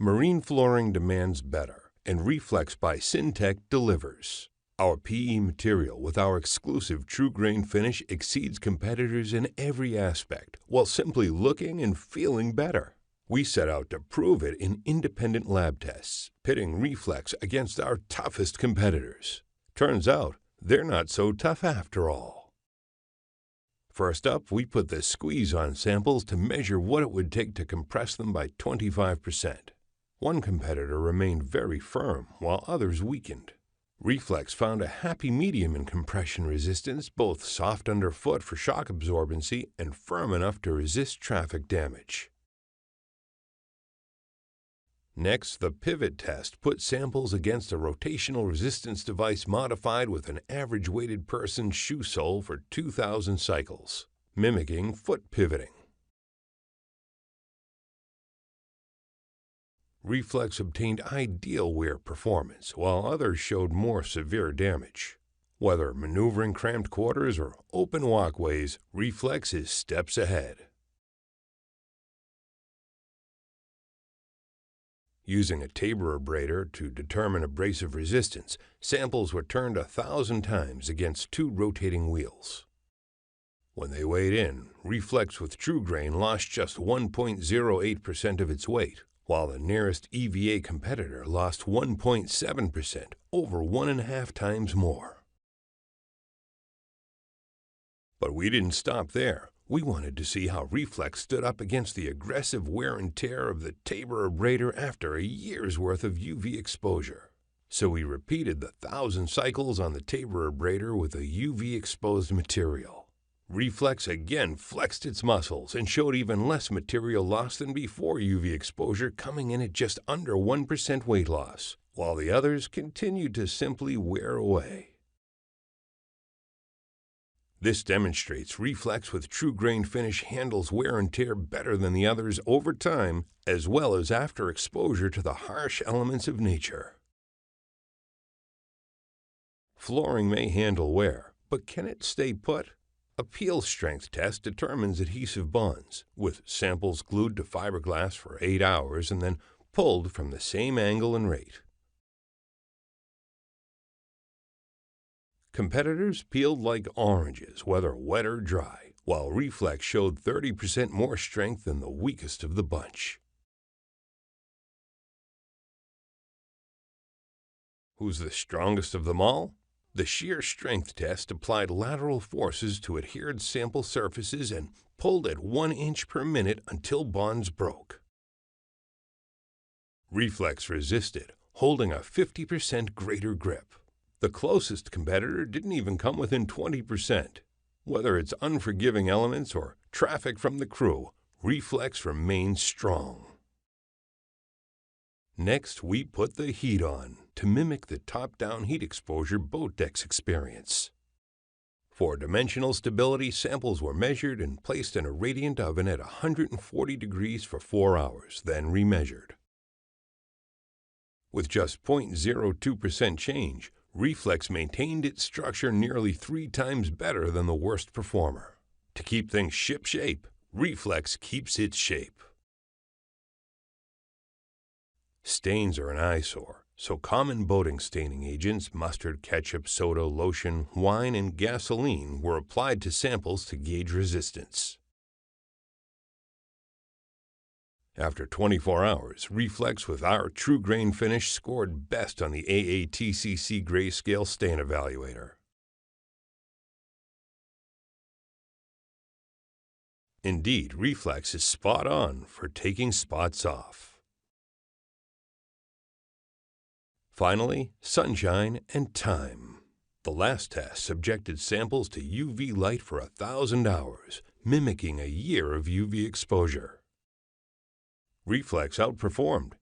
Marine flooring demands better, and reFLEX by SYNTEC delivers. Our PE material with our exclusive true grain finish exceeds competitors in every aspect while simply looking and feeling better. We set out to prove it in independent lab tests, pitting reFLEX against our toughest competitors. Turns out, they're not so tough after all. First up, we put the squeeze on samples to measure what it would take to compress them by 25%. One competitor remained very firm, while others weakened. reFLEX found a happy medium in compression resistance, both soft underfoot for shock absorbency and firm enough to resist traffic damage. Next, the pivot test put samples against a rotational resistance device modified with an average weighted person's shoe sole for 2,000 cycles, mimicking foot pivoting. reFLEX obtained ideal wear performance, while others showed more severe damage. Whether maneuvering cramped quarters or open walkways, reFLEX is steps ahead. Using a taper abrader to determine abrasive resistance, samples were turned 1,000 times against 2 rotating wheels. When they weighed in, reFLEX with true grain lost just 1.08% of its weight, while the nearest EVA competitor lost 1.7%, over 1.5 times more. But we didn't stop there. We wanted to see how reFLEX stood up against the aggressive wear and tear of the taper abrader after a year's worth of UV exposure. So we repeated the 1,000 cycles on the taper abrader with a UV-exposed material. reFLEX again flexed its muscles and showed even less material loss than before UV exposure, coming in at just under 1% weight loss, while the others continued to simply wear away. This demonstrates reFLEX with true grain finish handles wear and tear better than the others over time, as well as after exposure to the harsh elements of nature. Flooring may handle wear, but can it stay put? A peel strength test determines adhesive bonds, with samples glued to fiberglass for 8 hours and then pulled from the same angle and rate. Competitors peeled like oranges, whether wet or dry, while reFLEX showed 30% more strength than the weakest of the bunch. Who's the strongest of them all? The shear strength test applied lateral forces to adhered sample surfaces and pulled at 1 inch per minute until bonds broke. reFLEX resisted, holding a 50% greater grip. The closest competitor didn't even come within 20%. Whether it's unforgiving elements or traffic from the crew, reFLEX remains strong. Next, we put the heat on to mimic the top-down heat exposure boat decks experience. For dimensional stability, samples were measured and placed in a radiant oven at 140 degrees for 4 hours, then remeasured. With just 0.02% change, reFLEX maintained its structure nearly 3 times better than the worst performer. To keep things ship-shape, reFLEX keeps its shape. Stains are an eyesore, so common boating staining agents, mustard, ketchup, soda, lotion, wine, and gasoline were applied to samples to gauge resistance. After 24 hours, reFLEX with our true grain finish scored best on the AATCC Grayscale Stain Evaluator. Indeed, reFLEX is spot on for taking spots off. Finally, sunshine and time. The last test subjected samples to UV light for 1,000 hours, mimicking a year of UV exposure. reFLEX outperformed.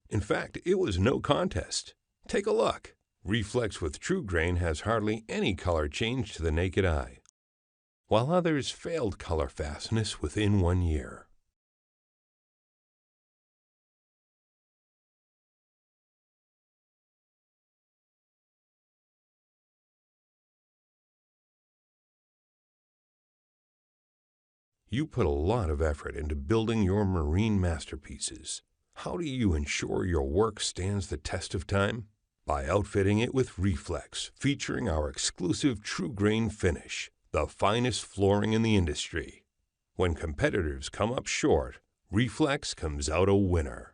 In fact, it was no contest. Take a look. reFLEX with true grain has hardly any color change to the naked eye, while others failed color fastness within 1 year. You put a lot of effort into building your marine masterpieces. How do you ensure your work stands the test of time? By outfitting it with reFLEX, featuring our exclusive true grain finish, the finest flooring in the industry. When competitors come up short, reFLEX comes out a winner.